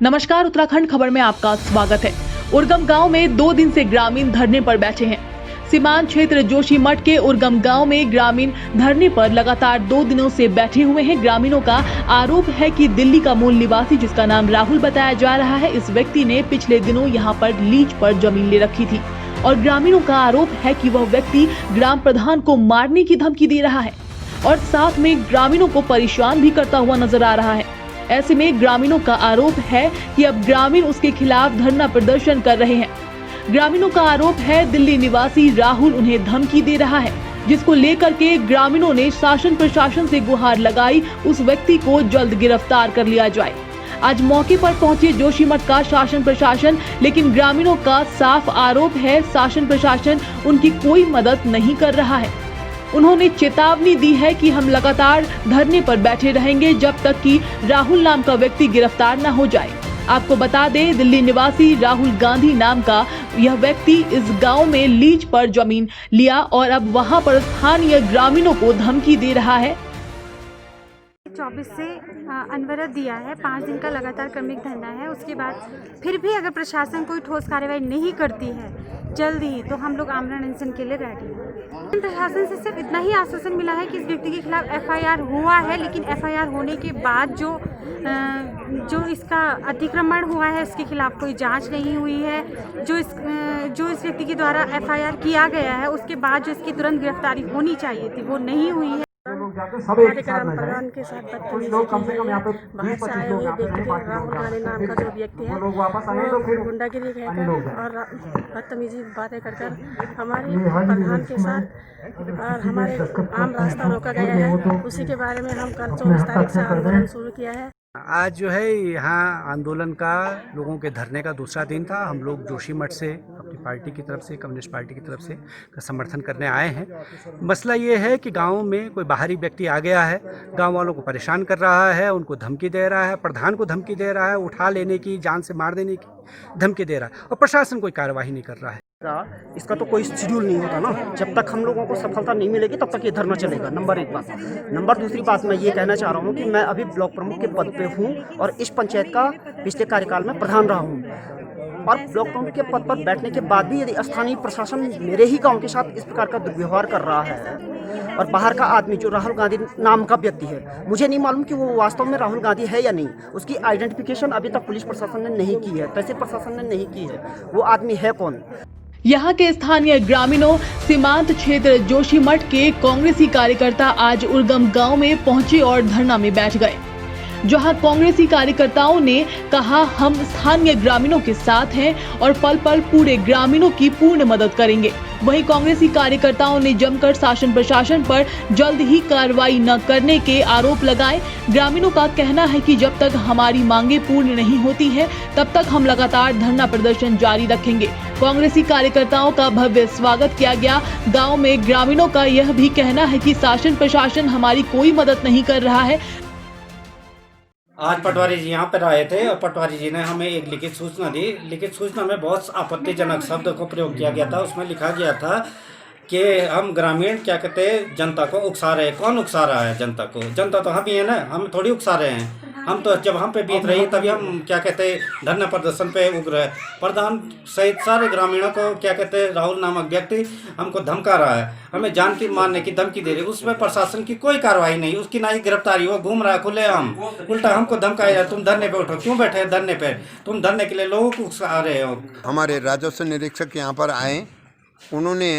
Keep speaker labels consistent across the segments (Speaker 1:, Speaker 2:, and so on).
Speaker 1: नमस्कार, उत्तराखंड खबर में आपका स्वागत है। उर्गम गांव में 2 दिन से ग्रामीण धरने पर बैठे हैं। सीमांत क्षेत्र जोशीमठ के उर्गम गांव में ग्रामीण धरने पर लगातार 2 दिनों से बैठे हुए हैं। ग्रामीणों का आरोप है कि दिल्ली का मूल निवासी, जिसका नाम राहुल बताया जा रहा है, इस व्यक्ति ने पिछले दिनों यहां पर लीज पर जमीन ले रखी थी और ग्रामीणों का आरोप है कि वह व्यक्ति ग्राम प्रधान को मारने की धमकी दे रहा है और साथ में ग्रामीणों को परेशान भी करता हुआ नजर आ रहा है। ऐसे में ग्रामीणों का आरोप है कि अब ग्रामीण उसके खिलाफ धरना प्रदर्शन कर रहे हैं। ग्रामीणों का आरोप है दिल्ली निवासी राहुल उन्हें धमकी दे रहा है, जिसको लेकर के ग्रामीणों ने शासन प्रशासन से गुहार लगाई उस व्यक्ति को जल्द गिरफ्तार कर लिया जाए। आज मौके पर पहुंचे जोशीमठ का शासन प्रशासन, लेकिन ग्रामीणों का साफ आरोप है शासन प्रशासन उनकी कोई मदद नहीं कर रहा है। उन्होंने चेतावनी दी है कि हम लगातार धरने पर बैठे रहेंगे जब तक कि राहुल नाम का व्यक्ति गिरफ्तार न हो जाए। आपको बता दें, दिल्ली निवासी राहुल गांधी नाम का यह व्यक्ति इस गांव में लीज पर जमीन लिया और अब वहां पर स्थानीय ग्रामीणों को धमकी दे रहा है।
Speaker 2: 24 से अनवरत दिया है, 5 दिन का लगातार क्रमिक धरना है। उसके बाद फिर भी अगर प्रशासन कोई ठोस कार्रवाई नहीं करती है जल्द ही, तो हम लोग आमरण अनशन के लिए रेडी हैं। प्रशासन से सिर्फ इतना ही आश्वासन मिला है कि इस व्यक्ति के खिलाफ FIR हुआ है, लेकिन FIR होने के बाद जो इसका अतिक्रमण हुआ है उसके खिलाफ कोई जांच नहीं हुई है। जो इस व्यक्ति के द्वारा FIR किया गया है उसके बाद जो इसकी तुरंत गिरफ्तारी होनी चाहिए थी वो नहीं हुई है।
Speaker 3: हमारे ग्राम प्रधान के साथ बदतमीजी की है। बाहर से आए हुए व्यक्ति राहुल गांधी नाम का जो व्यक्ति है वो गुंडागिरी कहकर और बदतमीजी बातें कर हमारे प्रधान के साथ और हमारे आम रास्ता रोका गया है। उसी के बारे में हम कल 24 तारीख से आंदोलन शुरू किया है।
Speaker 4: आज जो है यहाँ आंदोलन का, लोगों के धरने का दूसरा दिन था। हम लोग जोशीमठ से अपनी पार्टी की तरफ से, कम्युनिस्ट पार्टी की तरफ से का समर्थन करने आए हैं। मसला ये है कि गांव में कोई बाहरी व्यक्ति आ गया है, गांव वालों को परेशान कर रहा है, उनको धमकी दे रहा है, प्रधान को धमकी दे रहा है, उठा लेने की, जान से मार देने की धमकी दे रहा है और प्रशासन कोई कार्यवाही नहीं कर रहा है।
Speaker 3: इसका तो कोई शेड्यूल नहीं होता ना। जब तक हम लोगों को सफलता नहीं मिलेगी तब तक ये धरना चलेगा। नंबर 1 बात। नंबर 2 बात मैं ये कहना चाह रहा हूँ कि मैं अभी ब्लॉक प्रमुख के पद पे हूँ और इस पंचायत का पिछले कार्यकाल में प्रधान रहा हूँ और ब्लॉक प्रमुख के पद पर बैठने के बाद भी यदि स्थानीय प्रशासन मेरे ही गाँव के साथ इस प्रकार का दुर्व्यवहार कर रहा है और बाहर का आदमी जो राहुल गांधी नाम का व्यक्ति है, मुझे नहीं मालूम कि वो वास्तव में राहुल गांधी है या नहीं। उसकी आइडेंटिफिकेशन अभी तक पुलिस प्रशासन ने नहीं की है, तहसील प्रशासन ने नहीं की है। वो आदमी है कौन?
Speaker 1: यहाँ के स्थानीय ग्रामीणों सीमांत क्षेत्र जोशीमठ के कांग्रेसी कार्यकर्ता आज उर्गम गांव में पहुंचे और धरना में बैठ गए, जहां कांग्रेसी कार्यकर्ताओं ने कहा, हम स्थानीय ग्रामीणों के साथ हैं और पल पल पूरे ग्रामीणों की पूर्ण मदद करेंगे। वहीं कांग्रेसी कार्यकर्ताओं ने जमकर शासन प्रशासन पर जल्द ही कार्रवाई न करने के आरोप लगाए। ग्रामीणों का कहना है कि जब तक हमारी मांगे पूर्ण नहीं होती हैं, तब तक हम लगातार धरना प्रदर्शन जारी रखेंगे। कांग्रेसी कार्यकर्ताओं का भव्य स्वागत किया गया। गाँव में ग्रामीणों का यह भी कहना है कि शासन प्रशासन हमारी कोई मदद नहीं कर रहा है।
Speaker 5: आज पटवारी जी यहाँ पर आए थे और पटवारी जी ने हमें एक लिखित सूचना दी। लिखित सूचना में बहुत आपत्तिजनक शब्द को प्रयोग किया गया था। उसमें लिखा गया था कि हम ग्रामीण क्या कहते हैं, जनता को उकसा रहे हैं। कौन उकसा रहा है जनता को? जनता तो हम ही है ना, हम थोड़ी उकसा रहे हैं। हम तो जब हम पे बीत रही है तभी हम क्या कहते हैं धरना प्रदर्शन पे उग्र है। प्रधान सहित सारे ग्रामीणों को क्या कहते हैं राहुल नामक व्यक्ति हमको धमका रहा है, हमें जान की मारने की धमकी दे रही है। उसमें प्रशासन की कोई कार्रवाई नहीं, उसकी ना ही गिरफ्तारी। वो घूम रहा है खुलेआम, उल्टा हमको धमकाया, तुम धरने पे उठो। क्यों बैठे धरने पे? तुम धरने के लिए लोगों को उकसा रहे हो।
Speaker 6: हमारे राजस्व निरीक्षक यहाँ पर आए, उन्होंने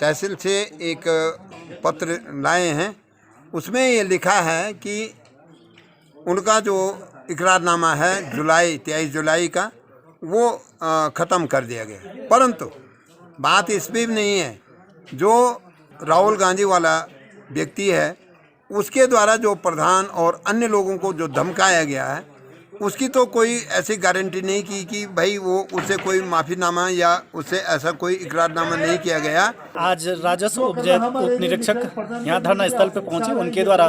Speaker 6: तहसील से एक पत्र लाए हैं। उसमें ये लिखा है कि उनका जो इकरारनामा है 23 जुलाई का, वो ख़त्म कर दिया गया। परंतु बात इस भी नहीं है, जो राहुल गांधी वाला व्यक्ति है उसके द्वारा जो प्रधान और अन्य लोगों को जो धमकाया गया है, उसकी तो कोई ऐसी गारंटी नहीं की कि भाई वो उससे कोई माफ़ीनामा या उससे ऐसा कोई इकरारनामा नहीं किया गया।
Speaker 7: आज राजस्व उप निरीक्षक यहाँ धरना स्थल पर पहुंचे। उनके द्वारा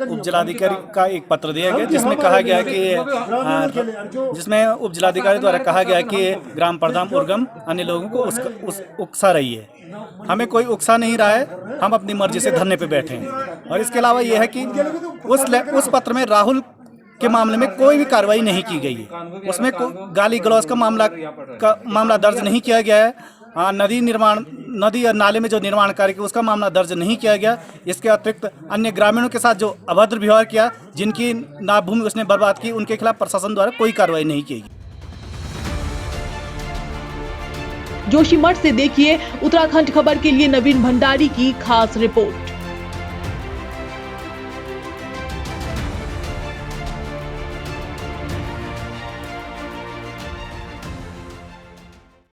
Speaker 7: उप जिलाधिकारी का एक पत्र दिया गया जिसमें कहा गया द्वारा कहा गया कि ग्राम प्रधान उर्गम अन्य लोगों को उकसा रही है। हमें कोई उकसा नहीं रहा है, हम अपनी मर्जी से धरने पे बैठे हैं। और इसके अलावा यह है कि उस पत्र में राहुल के मामले में कोई भी कार्रवाई नहीं की गई है। उसमें गाली गलौज का मामला दर्ज नहीं किया गया है। नदी और नाले में जो निर्माण कार्य किया उसका मामला दर्ज नहीं किया गया। इसके अतिरिक्त अन्य ग्रामीणों के साथ जो अभद्र व्यवहार किया, जिनकी नाप भूमि उसने बर्बाद की, उनके खिलाफ प्रशासन द्वारा कोई कार्रवाई नहीं की गई।
Speaker 1: जोशीमठ से देखिए उत्तराखंड खबर के लिए नवीन भंडारी की खास रिपोर्ट।